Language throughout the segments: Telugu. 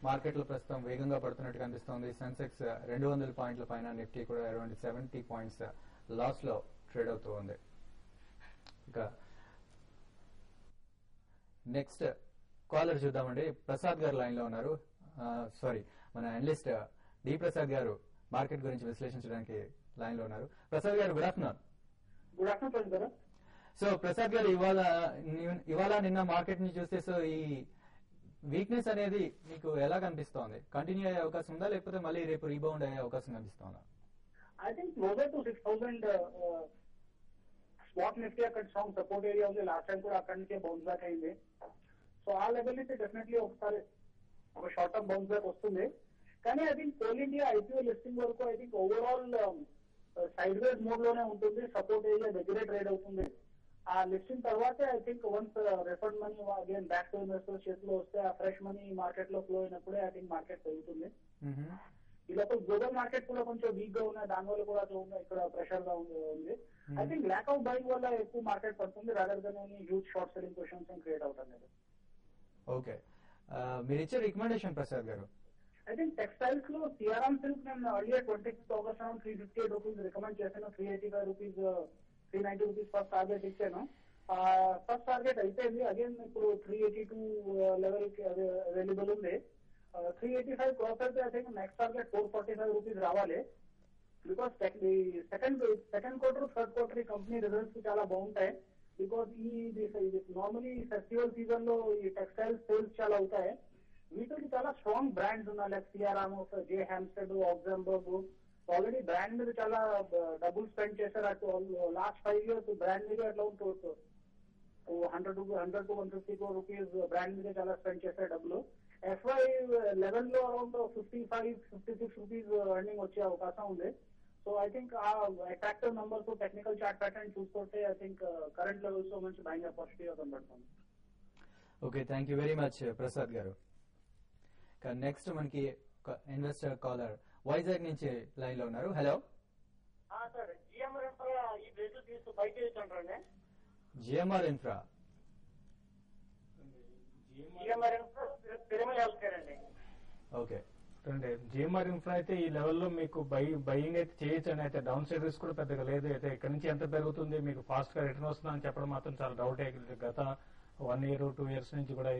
మార్కెట్ లో ప్రస్తుతం వేగంగా పడుతున్నట్టు కనిపిస్తోంది. సెన్సెక్స్ 200 పాయింట్ల పైన, నిఫ్టీ కూడా అరౌండ్ 70 పాయింట్స్ లాస్ లో ట్రేడ్ అవుతూ ఉంది. ఇక నెక్స్ట్ కాలర్ చూద్దామండి. ప్రసాద్ గారు లైన్ లో ఉన్నారు. సారీ, మన అనలిస్ట్ డి ప్రసాద్ గారు మార్కెట్ గురించి విశ్లేషించడానికి లైన్ లో ఉన్నారు. ప్రసాద్ గారు, good afternoon. Good afternoon sir. So Prasad గారు, ఇవాళ నిన్న మార్కెట్ ని చూస్తే సో ఈ వీక్నెస్ అనేది మీకు ఎలా కనిపిస్తోంది? కంటిన్యూ అయ్యే అవకాశం ఉందా, లేకపోతే మళ్ళీ రేపు రీబౌండ్ అయ్యే అవకాశం కనిపిస్తోందా? I think closer to 6000 spot Nifty అక్కడ స్ట్రాంగ్ సపోర్ట్ ఏరియా ఉంది. లాస్ట్ టైం కూడా అక్కడి నుంచే బౌన్స్ బ్యాక్ అయింది. సో ఆ లెవెల్ నుంచి డెఫినెట్లీ ఒకసారి ఒక షార్ట్ టర్మ్ బౌన్స్ బ్యాక్ వస్తుంది. కానీ I think Coal India IPO listing వరకు I think overall sideways mode లోనే ఉంటుంది. సపోర్ట్ ఏరియా దగ్గరే ట్రేడ్ అవుతుంది. ఆ లిస్టింగ్ తర్వాతే I think once refund money again back to investors చేతిలో వస్తే ఆ ఫ్రెష్ మనీ మార్కెట్ లో ఫ్లో అయినప్పుడే ఐ థింక్ మార్కెట్ పెరుగుతుంది. ఈ లోపల గ్లోబల్ మార్కెట్ కూడా కొంచెం వీక్ గా ఉన్నాయి. దానివల్ల కూడా ఇక్కడ ప్రెషర్ గా ఉంది. I think lack of buying వల్ల ఎక్కువ మార్కెట్ పడుతుంది, rather than huge short selling positions create అవుతుంది. ఓకే, మీరు ఇచ్చే రికమెండేషన్ ప్రసాద్ గారు? ఐ థింక్ టెక్స్టైల్స్ లో సిఆర్ఎం సిల్క్ నేను అర్లియర్ 26 ఆగస్ట్ 358 రూపీస్ రికమెండ్ చేశాను. 385 రూపీస్ 390 రూపీస్ ఫస్ట్ టార్గెట్ ఇచ్చాను. ఫస్ట్ టార్గెట్ అయిపోయింది. అగైన్ ఇప్పుడు 382 లెవెల్ కి అవైలబుల్ ఉంది. 385 క్రాస్ అయితే I think next target 445 rupees రావాలి. Because second quarter third quarter ఈ కంపెనీ రిజల్ట్స్ చాలా బాగుంటాయి. బికాస్ ఇది నార్మలీ ఫెస్టివల్ సీజన్ లో ఈ టెక్స్టైల్ సేల్స్ చాలా అవుతాయి. వీటికి చాలా స్ట్రాంగ్ బ్రాండ్స్ ఉన్నాయి, లైక్ సిఆర్ఎం, జే హ్యామ్స్టెడ్, ఆక్సెంబర్గ్. ఆల్రెడీ బ్రాండ్ మీద చాలా డబ్బులు స్పెండ్ చేశారు. అటు లాస్ట్ 5 years బ్రాండ్ మీద ఎట్లా ఉంటుంది 100 to 150 crore రూపీస్ బ్రాండ్ మీద చాలా స్పెండ్ చేశారు డబ్బులు. FY11 లో అరౌండ్ 55-56 రూపీస్ ఎర్నింగ్ వచ్చే అవకాశం ఉంది. సో ఐ థింక్ ఆ attractive numbers technical chart pattern చూసుకుంటే ఐ థింక్ కరెంట్ లెవెల్స్ లో మంచి బయింగ్ ఆపర్చునిటీ కనబడుతుంది. Okay, thank you very much Prasad గారు. నెక్స్ట్ మనకి ఇన్వెస్టర్ కాలర్ వైజాగ్ నుంచి లైన్ లో ఉన్నారు. హలో సార్, జిఎంఆర్ ఇన్ఫ్రా ఈ రేట్లు తీసు బయట వేయచ్చండి. GMR Infra Piramal health care అండి. ఓకే, అంటే జిఎంఆర్ ఇన్ఫ్రా అయితే ఈ లెవెల్లో మీకు బయింగ్ అయితే చేయొచ్చు అని అయితే డౌన్ సైడ్ రిస్క్ కూడా పెద్దగా లేదు. అయితే ఇక్కడ నుంచి ఎంత పెరుగుతుంది, మీకు ఫాస్ట్ గా రిటర్న్ వస్తుందని చెప్పడం మాత్రం చాలా డౌట్. గత 1 year 2 years నుంచి కూడా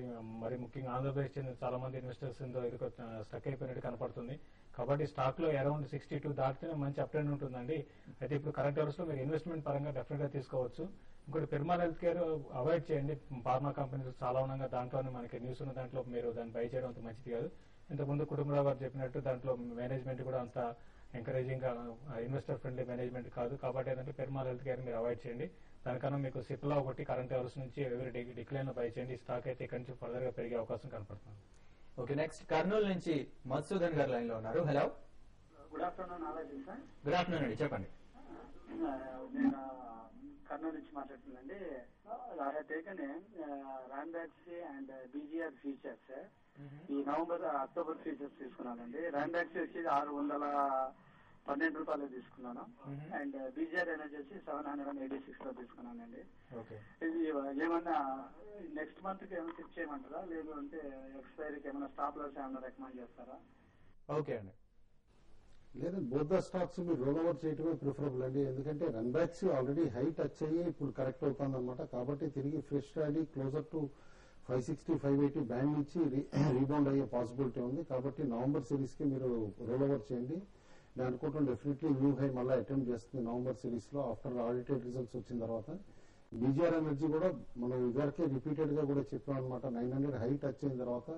మరి ముఖ్యంగా ఆంధ్రప్రదేశ్ చెందిన చాలా మంది ఇన్వెస్టర్స్ స్టక్ అయిపోయినట్టు కనపడుతుంది. కాబట్టి స్టాక్ లో అరౌండ్ 62 దాటితేనే మంచి అప్ ట్రెండ్ ఉంటుందండి. అయితే ఇప్పుడు కరెంట్ అవర్స్ లో మీరు ఇన్వెస్ట్మెంట్ పరంగా డెఫినెట్ గా తీసుకోవచ్చు. ఇంకోటి పిరమల్ హెల్త్ కేర్ అవాయిడ్ చేయండి. ఫార్మా కంపెనీస్ చాలా ఉండగా దాంట్లోనే మనకి న్యూస్ ఉన్న దాంట్లో మీరు దాన్ని బై చేయడం అంత మంచిది కాదు. ఇంతకుముందు కుటుంబరావు గారు చెప్పినట్టు దాంట్లో మేనేజ్మెంట్ కూడా అంత ఎంకరేజింగ్ గా ఇన్వెస్టర్ ఫ్రెండ్లీ మేనేజ్మెంట్ కాదు. కాబట్టి ఏంటంటే పిరమల్ హెల్త్ కేర్ మీరు అవాయిడ్ చేయండి. దానికన్నా మీకు సిప్లా ఒకటి కరెంట్ అవర్స్ నుంచి ఎవరి డిక్లైన్ లో బై చేయండి. స్టాక్ అయితే ఇక్కడి నుంచి ఫర్దర్ గా పెరిగే అవకాశం కనపడుతుంది. ఓకే, నెక్స్ట్ కర్నూలు నుంచి మధుసూదన్ గారు లైన్ లో ఉన్నారు. హలో, గుడ్ ఆఫ్టర్నూన్ ఆలోచన సార్. గుడ్ ఆఫ్టర్నూన్ అండి, చెప్పండి. నేను కర్నూలు నుంచి మాట్లాడుతున్నానండి. I have taken Ranbaxy and BGR futures. ఈ అక్టోబర్ ఫ్యూచర్స్ తీసుకున్నానండి. రాంబ్యాక్సీ వచ్చి 612 రూపాయలు తీసుకున్నాను. అండ్ బీజీఆర్ ఎనర్జీ వచ్చి 786 లో తీసుకున్నానండి. ఇది ఏమన్నా నెక్స్ట్ మంత్ కి ఏమైనా ఫిక్స్ చేయమంటారా, లేదు అంటే ఎక్స్పైరీకి ఏమైనా స్టాప్ లాస్ ఏమైనా రికమెండ్ చేస్తారా? ఓకే అండి. లేదండి, బోత్ ద స్టాక్స్ మీరు రోల్ ఓవర్ చేయడమే ప్రిఫరబుల్ అండి. ఎందుకంటే run backs already height touch అయ్యి ఇప్పుడు కరెక్ట్ అవుతుంది అనమాట. కాబట్టి తిరిగి fresh rally closer to 560-580 band నుంచి రీబౌండ్ అయ్యే పాసిబిలిటీ ఉంది. కాబట్టి నవంబర్ సిరీస్ కి మీరు రోల్ ఓవర్ చేయండి. నేను అనుకుంటున్నాను డెఫినెట్లీ న్యూ హై మళ్ళీ అటెంప్ట్ చేస్తుంది నవంబర్ సిరీస్ లో ఆఫ్టర్ ఆడిటెడ్ రిజల్ట్స్ వచ్చిన తర్వాత. బీజీఆర్ ఎనర్జీ కూడా మనం ఇదివరకే రిపీటెడ్ గా కూడా చెప్పాం అనమాట. 900 హై టచ్ అయిన తర్వాత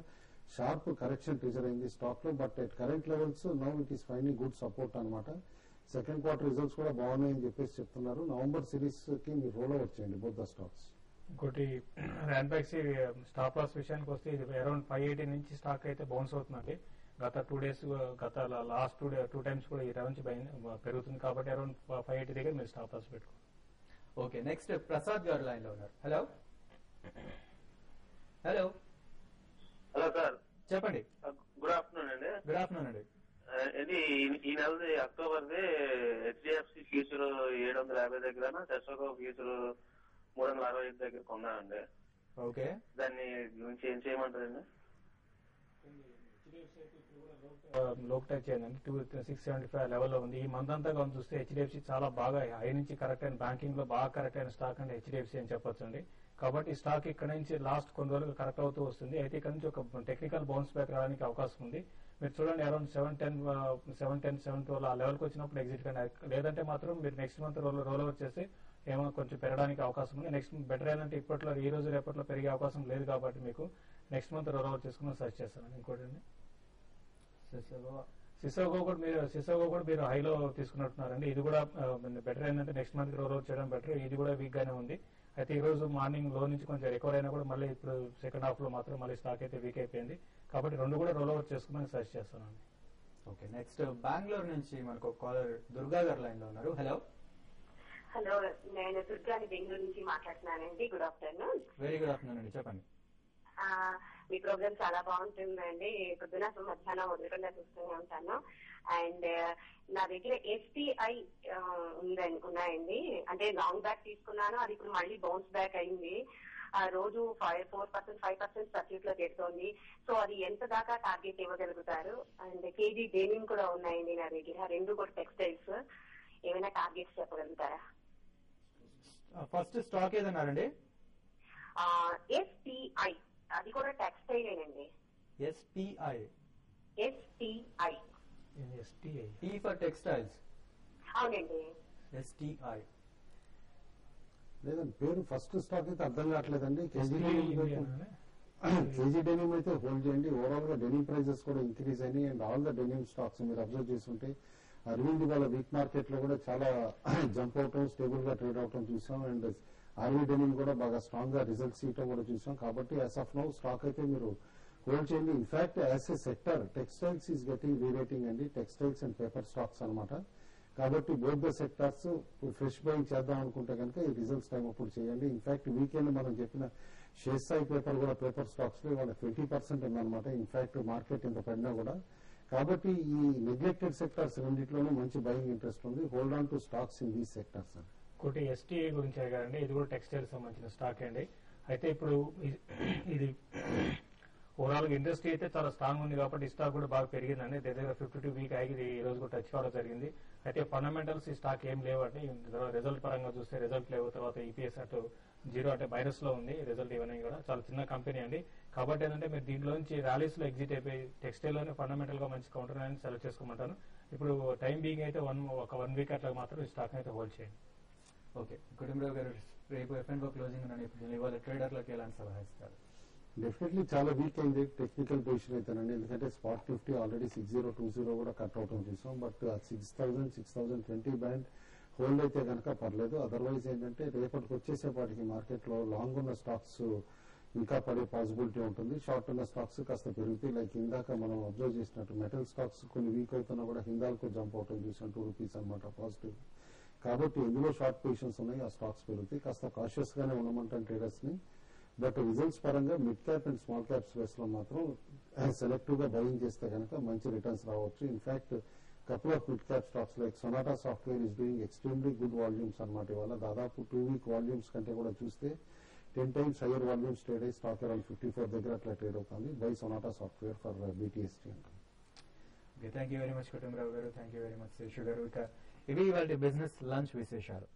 షార్ప్ కరెక్షన్ ట్రిజర్ అయింది స్టాక్ లో. But at current levels now it is finding good support అనమాట. సెకండ్ క్వార్టర్ రిజల్ట్స్ కూడా బాగున్నాయని చెప్పేసి చెప్తున్నారు. నవంబర్ సిరీస్ కి మీరు రోల్ ఓవర్ చేయండి బోత్ ద స్టాక్స్. ఇంకోటి రాంబ్యాక్సీ స్టాప్ లాస్ విషయానికి వస్తే ఇది అరౌండ్ 580 నుంచి స్టాక్ అయితే బౌన్స్ అవుతుందండి. గత 2 days గత లాస్ట్ 2 times కూడా ఈ రెవెన్యూ పెరుగుతుంది. కాబట్టి అరౌండ్ 580 దగ్గర మీరు స్టాప్ లాస్ పెట్టుకోండి. ఓకే, నెక్స్ట్ ప్రసాద్ గారు లైన్ లో ఉన్నారు. హలో హలో హలో సార్, చెప్పండి. గుడ్ ఆఫ్టర్నూన్ అండి. గుడ్ ఆఫ్టర్నూన్ అండి. ఇది ఈ నెలది అక్టోబర్ది హెచ్డిఎఫ్సి ఫ్యూచర్ 750 దగ్గర, సెస్కో ఫ్యూచర్ 365 దగ్గర కొన్నానండి. ఓకే, దాన్ని గురించి ఏం చేయమంటారండి? లోక్ టచ్ అయిందండి 675 లెవెల్లో ఉంది. ఈ మంత్ అంతా కానీ చూస్తే హెచ్డిఎఫ్సి చాలా బాగా హై నుంచి కరెక్ట్ అయిన బ్యాంకింగ్ లో బాగా కరెక్ట్ అయిన స్టాక్ అండి హెచ్డిఎఫ్సి అని చెప్పొచ్చు అండి. కాబట్టి ఈ స్టాక్ ఇక్కడ నుంచి లాస్ట్ కొన్ని రోజులు కరెక్ట్ అవుతూ వస్తుంది. అయితే ఇక్కడ నుంచి ఒక టెక్నికల్ బౌన్స్ బ్యాక్ రావడానికి అవకాశం ఉంది. మీరు చూడండి అరౌండ్ 710 ఆ లెవెల్కి వచ్చినప్పుడు ఎగ్జిట్ కానీ, లేదంటే మాత్రం మీరు నెక్స్ట్ మంత్ రోల్ ఓవర్ చేసి ఏమో కొంచెం పెరగడానికి అవకాశం ఉంది. నెక్స్ట్ బెటర్ ఏంటంటే ఇప్పట్లో ఈ రోజు రేపట్లో పెరిగే అవకాశం లేదు కాబట్టి మీకు నెక్స్ట్ మంత్ రోల్ ఓవర్ చేసుకుని సర్చ్ చేస్తాను. ఇంకోటి సిసోగో కూడా మీరు హైలో తీసుకున్నట్టున్నారండి. ఇది కూడా బెటర్ ఏంటంటే నెక్స్ట్ మంత్ రోల్ ఓవర్ చేయడం బెటర్. ఇది కూడా వీక్ గానే ఉంది. అయితే ఈ రోజు మార్నింగ్ లో నుంచి కొంచెం రికవర్ అయినా కూడా మళ్ళీ ఇప్పుడు సెకండ్ హాఫ్ లో మాత్రం మళ్ళీ స్టాక్ అయితే వీక్ అయిపోయింది. కాబట్టి రెండు కూడా రోల్ ఓవర్ చేసుకుని సర్చ్ చేస్తానండి. ఓకే, నెక్స్ట్ బెంగళూరు నుంచి మనకు కాలర్ దుర్గా గారు లైన్ లో ఉన్నారు. హలో హలో, నేను దుర్గాని బెంగళూరు నుంచి మాట్లాడుతున్నానండి. Good afternoon. Very good afternoon అండి, చెప్పండి. మీ ప్రోగ్రామ్ చాలా బాగుంటుందండి. పొద్దున మధ్యాహ్నం వదలకుండా చూస్తూనే ఉంటాను. అండ్ నా దగ్గర ఎస్బీఐ ఉన్నాయండి. అంటే లాంగ్ బ్యాక్ తీసుకున్నాను, అది ఇప్పుడు మళ్ళీ బౌన్స్ బ్యాక్ అయింది. ఆ రోజు 5% సర్క్యూట్ లో పెడుతోంది. సో అది ఎంత దాకా టార్గెట్ ఇవ్వగలుగుతారు? అండ్ కేజీ డెనిమ్ కూడా ఉన్నాయండి నా దగ్గర, రెండు కూడా టెక్స్టైల్స్. ఏమైనా టార్గెట్స్ చెప్పగలుగుతారా? First stock ఏదన్నారండి? ఎస్పీఐ, అది కూడా టెక్స్టైల్ ఏనండి. SPI tea for textiles. అవునండి, ఎస్టీఐ. లేదండి పేరు ఫస్ట్ స్టాక్ అయితే అర్థం కావట్లేదండి. కేజీ డెనిమ్ అయితే హోల్డ్ చేయండి. ఓవరాల్ గా డెనిమ్ ప్రైజెస్ కూడా ఇంక్రీజ్ అయినాయి. And all the denim stocks మీరు అబ్జర్వ్ చేస్తుంటే అరవింద్ వాళ్ళ వీక్ మార్కెట్ లో కూడా చాలా జంప్ అవటం, స్టేబుల్ గా ట్రేడ్ అవటం చూసాం. అండ్ ఆర్వీ డెనిమ్ కూడా బాగా స్ట్రాంగ్ గా రిజల్ట్స్ ఇవ్వడం కూడా చూసాం. కాబట్టి యాజ్ ఆఫ్ నౌ స్టాక్ అయితే మీరు హోల్డ్ చేయండి. In fact as a sector textiles is getting rerating అండి, టెక్స్టైల్స్ అండ్ పేపర్ స్టాక్స్ అనమాట. కాబట్టి both the sectors fresh buying చేద్దాం అనుకుంటే కనుక ఈ రిజల్ట్స్ టైం అప్పుడు చేయండి. ఇన్ఫాక్ట్ వీకెండ్ మనం చెప్పిన షేర్సాయి పేపర్ కూడా పేపర్ స్టాక్స్ లో ఇవాళ 20% ఉందన్నమాట. ఇన్ఫాక్ట్ మార్కెట్ ఇంత పడినా కూడా. కాబట్టి ఈ నెగ్లెక్టెడ్ సెక్టార్స్ రెండింటిలోనూ మంచి బయింగ్ ఇంట్రెస్ట్ ఉంది. Hold on to stocks in these sectors అండి. ఇంకోటి ఎస్టీఏ గురించి అడిగారండి. ఇది కూడా టెక్స్టైల్ సంబంధించిన స్టాక్ అండి. అయితే ఇప్పుడు ఇది ఓవరాల్ గా ఇండస్ట్రీ అయితే చాలా స్ట్రాంగ్ ఉంది కాబట్టి ఈ స్టాక్ కూడా బాగా పెరిగిందండి. దగ్గర 52 వీక్ ఆగి ఈ రోజు కూడా టచ్ కావడం జరిగింది. అయితే ఫండమెంటల్స్ ఈ స్టాక్ ఏం లేవండి. రిజల్ట్ పరంగా చూస్తే రిజల్ట్ లేవు. తర్వాత ఈపీఎస్ అటు 0 అంటే మైనస్ లో ఉంది రిజల్ట్. ఇవన్నీ కూడా చాలా చిన్న కంపెనీ అండి. కాబట్టి ఏంటంటే మీరు దీంట్లో నుంచి ర్యాలీస్ లో ఎగ్జిట్ అయిపోయి టెక్స్టైల్ లోనే ఫండమెంటల్ గా మంచి కౌంటర్ అని సెలెక్ట్ చేసుకోమంటాను. ఇప్పుడు టైం బీయింగ్ అయితే ఒక 1 వీక్ అట్లా మాత్రం ఈ స్టాక్ అయితే హోల్డ్ చేయండి. ఓకే, కుటుంబరావు గారు రేపు ఎఫ్ఎన్ఓ క్లోజింగ్ ఉన్న నేపథ్యంలో ఇవాళ ట్రేడర్లకు ఎలాంటి సలహా ఇస్తారు? డెఫినెట్లీ చాలా వీక్ అయింది టెక్నికల్ పొజిషన్ అయితేనండి. ఎందుకంటే స్పాట్ నిఫ్టీ ఆల్రెడీ 6020 కూడా కట్ అవటం చూసాం. బట్ 6020 బ్యాండ్ హోల్డ్ అయితే కనుక పర్లేదు. అదర్వైజ్ ఏంటంటే రేపటికి వచ్చేసేపాటికి మార్కెట్ లో లాంగ్ ఉన్న స్టాక్స్ ఇంకా పడే పాసిబిలిటీ ఉంటుంది. షార్ట్ ఉన్న స్టాక్స్ కాస్త పెరుగుతాయి. లైక్ ఇందాక మనం అబ్జర్వ్ చేసినట్టు మెటల్ స్టాక్స్ కొన్ని వీక్ అవుతున్నా కూడా హిందాల్కు జంప్ అవటం చూసాం, ₹2 అనమాట పాజిటివ్. కాబట్టి ఎందులో షార్ట్ పొజిషన్స్ ఉన్నాయి ఆ స్టాక్స్ పెరుగుతాయి. కాస్త కాషియస్ గానే ఉండమంటాం ట్రేడర్స్ ని. బట్ రిజల్ట్స్ పరంగా mid cap and small cap space లో మాత్రం సెలెక్టివ్ గా బయింగ్ చేస్తే కనుక మంచి రిటర్న్స్ రావచ్చు. In fact couple of mid cap stocks like Sonata software is doing extremely good volumes అనమాట. ఇవాళ దాదాపు 2 వీక్ వాల్యూమ్స్ కంటే కూడా చూస్తే 10 times హైయర్ వాల్యూమ్స్ ట్రేడ్ అయ్యి స్టాక్ అరౌండ్ 54 దగ్గర అట్లా ట్రేడ్ అవుతుంది. Buy Sonata software for BTST అంటారు. Thank you very much Kutumbarao గారు, thank you very much Seshu గారు. ఇక ఇవి ఇవాళ బిజినెస్ లంచ్ విశేషాలు.